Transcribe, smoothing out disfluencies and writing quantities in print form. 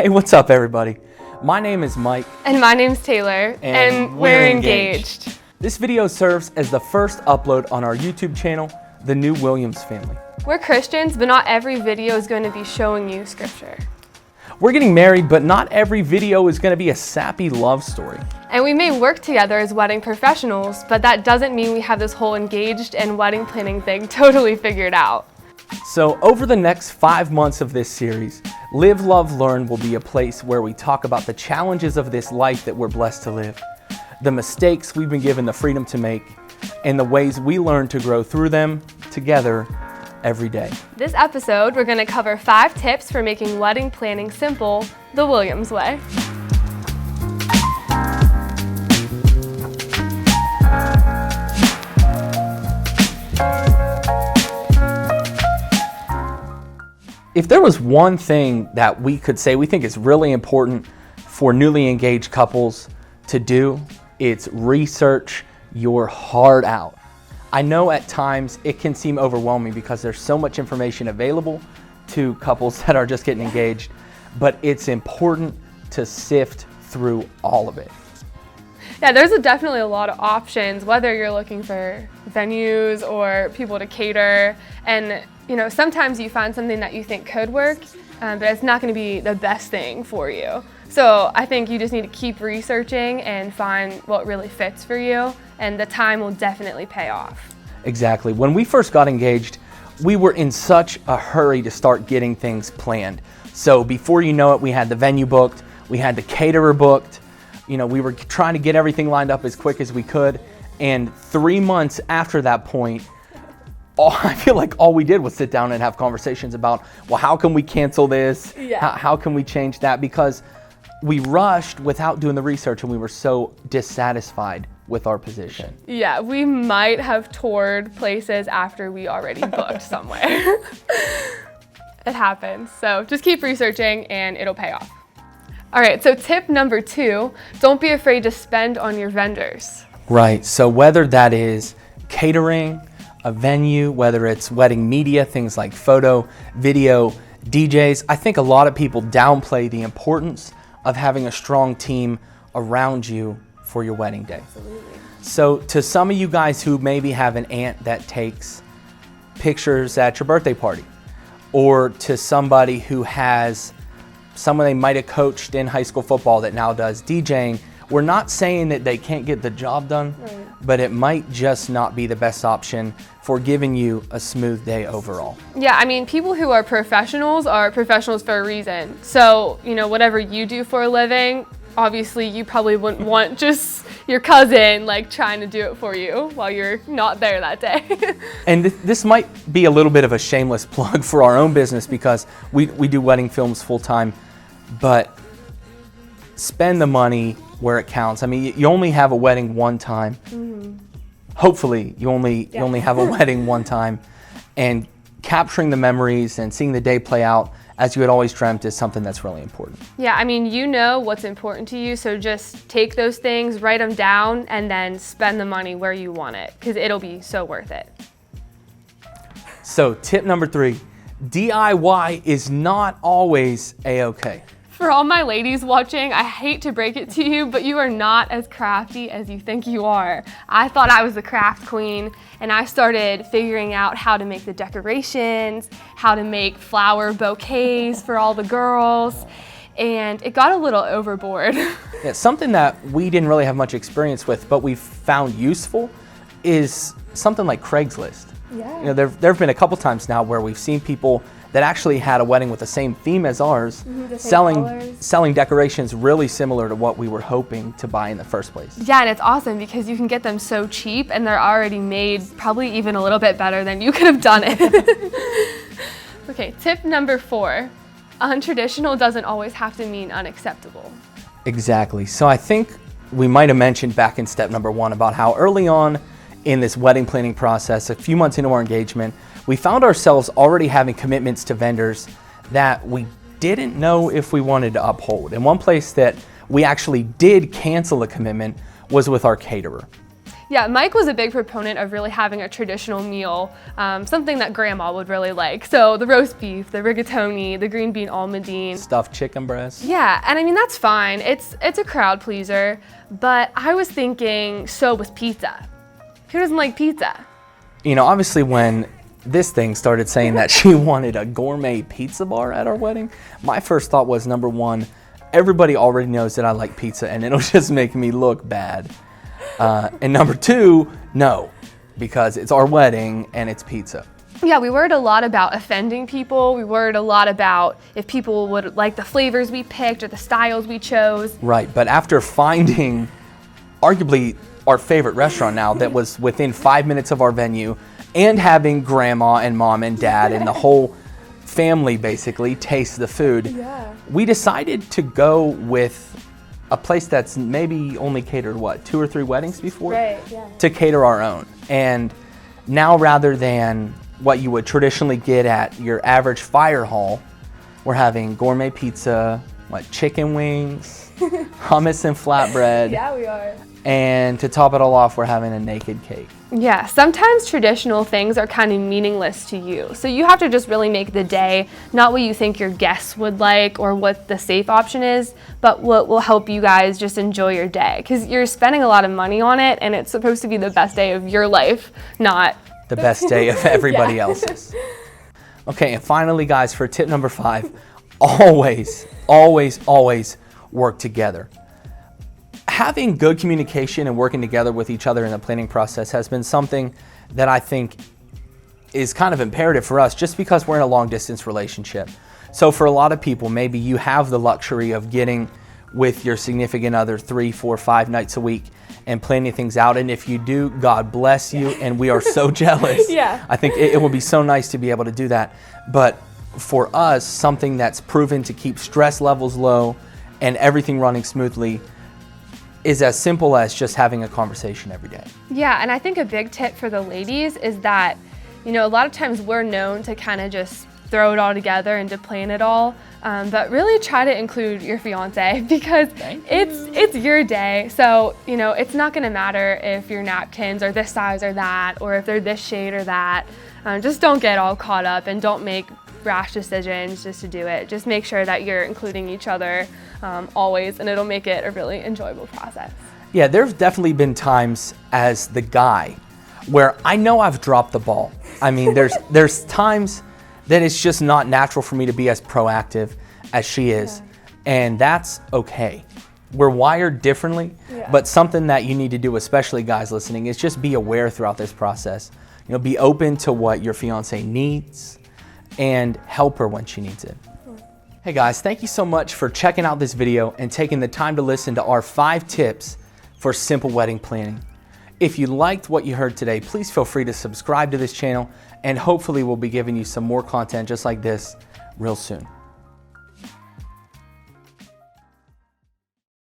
Hey, what's up, everybody? My name is Mike. And my name's Taylor, and we're engaged. This video serves as the first upload on our YouTube channel, The New Williams Family. We're Christians, but not every video is going to be showing you scripture. We're getting married, but not every video is going to be a sappy love story. And we may work together as wedding professionals, but that doesn't mean we have this whole engaged and wedding planning thing totally figured out. So over the next 5 months of this series, Live, Love, Learn will be a place where we talk about the challenges of this life that we're blessed to live, the mistakes we've been given the freedom to make, and the ways we learn to grow through them together every day. This episode, we're going to cover 5 tips for making wedding planning simple, the Williams way. If there was one thing that we could say we think is really important for newly engaged couples to do, it's research your heart out. I know at times it can seem overwhelming because there's so much information available to couples that are just getting engaged, but it's important to sift through all of it. Yeah, there's definitely a lot of options, whether you're looking for venues or people to cater. And, sometimes you find something that you think could work, but it's not going to be the best thing for you. So I think you just need to keep researching and find what really fits for you, and the time will definitely pay off. Exactly. When we first got engaged, we were in such a hurry to start getting things planned. So before you know it, we had the venue booked, we had the caterer booked. We were trying to get everything lined up as quick as we could. And 3 months after that point, I feel like all we did was sit down and have conversations about, well, how can we cancel this? Yeah. How can we change that? Because we rushed without doing the research and we were so dissatisfied with our position. Yeah, we might have toured places after we already booked somewhere. It happens. So just keep researching and it'll pay off. All right, so tip number 2, don't be afraid to spend on your vendors. Right, so whether that is catering, a venue, whether it's wedding media, things like photo, video, DJs, I think a lot of people downplay the importance of having a strong team around you for your wedding day. Absolutely. So to some of you guys who maybe have an aunt that takes pictures at your birthday party, or to somebody who has someone they might have coached in high school football that now does DJing, we're not saying that they can't get the job done, right, but it might just not be the best option for giving you a smooth day overall. Yeah, people who are professionals for a reason. So, whatever you do for a living, obviously you probably wouldn't want just your cousin trying to do it for you while you're not there that day. And this might be a little bit of a shameless plug for our own business because we do wedding films full time, but spend the money where it counts. You only have a wedding one time. Mm-hmm. Hopefully you only have a wedding one time, and capturing the memories and seeing the day play out as you had always dreamt is something that's really important. Yeah, you know what's important to you, so just take those things, write them down, and then spend the money where you want it, because it'll be so worth it. So tip number 3, DIY is not always A-okay. For all my ladies watching, I hate to break it to you, but you are not as crafty as you think you are. I thought I was the craft queen, and I started figuring out how to make the decorations, how to make flower bouquets for all the girls, and it got a little overboard. Yeah, something that we didn't really have much experience with, but we found useful is something like Craigslist. Yeah. There have been a couple times now where we've seen people that actually had a wedding with the same theme as ours, selling decorations really similar to what we were hoping to buy in the first place. Yeah, and it's awesome because you can get them so cheap and they're already made probably even a little bit better than you could have done it. Okay, tip number 4, untraditional doesn't always have to mean unacceptable. Exactly. So I think we might have mentioned back in step number 1 about how early on in this wedding planning process, a few months into our engagement, we found ourselves already having commitments to vendors that we didn't know if we wanted to uphold. And one place that we actually did cancel a commitment was with our caterer. Yeah, Mike was a big proponent of really having a traditional meal, something that Grandma would really like. So the roast beef, the rigatoni, the green bean almondine. Stuffed chicken breast. Yeah, and I mean, that's fine. It's a crowd pleaser, but I was thinking, so was pizza. Who doesn't like pizza? You know, obviously when this thing started saying that she wanted a gourmet pizza bar at our wedding, my first thought was, number one, everybody already knows that I like pizza and it'll just make me look bad. And number two, no, because it's our wedding and it's pizza. Yeah, we worried a lot about offending people. We worried a lot about if people would like the flavors we picked or the styles we chose. Right, but after finding arguably our favorite restaurant now that was within 5 minutes of our venue, and having Grandma and Mom and Dad and the whole family basically taste the food, we decided to go with a place that's maybe only catered, 2 or 3 weddings before? Right, yeah. To cater our own. And now, rather than what you would traditionally get at your average fire hall, we're having gourmet pizza, chicken wings, hummus and flatbread. Yeah, we are. And to top it all off, we're having a naked cake. Yeah, sometimes traditional things are kind of meaningless to you. So you have to just really make the day not what you think your guests would like or what the safe option is, but what will help you guys just enjoy your day. Because you're spending a lot of money on it and it's supposed to be the best day of your life, not the best day of everybody else's. Okay, and finally, guys, for tip number 5, always, always, always work together. Having good communication and working together with each other in the planning process has been something that I think is kind of imperative for us just because we're in a long distance relationship. So for a lot of people, maybe you have the luxury of getting with your significant other 3, 4, 5 nights a week and planning things out. And if you do, God bless you. And we are so jealous. Yeah. I think it would be so nice to be able to do that. But for us, something that's proven to keep stress levels low and everything running smoothly is as simple as just having a conversation every day. Yeah, and I think a big tip for the ladies is that, a lot of times we're known to kind of just throw it all together and to plan it all, but really try to include your fiance because it's your day. So, it's not gonna matter if your napkins are this size or that, or if they're this shade or that. Just don't get all caught up and don't make rash decisions just to do it. Just make sure that you're including each other always, and it'll make it a really enjoyable process. Yeah, there's definitely been times as the guy where I know I've dropped the ball. I mean, there's times that it's just not natural for me to be as proactive as she is, and that's okay. We're wired differently, but something that you need to do, especially guys listening, is just be aware throughout this process. Be open to what your fiance needs and help her when she needs it. Hey guys, thank you so much for checking out this video and taking the time to listen to our 5 tips for simple wedding planning. If you liked what you heard today, please feel free to subscribe to this channel, and hopefully we'll be giving you some more content just like this real soon.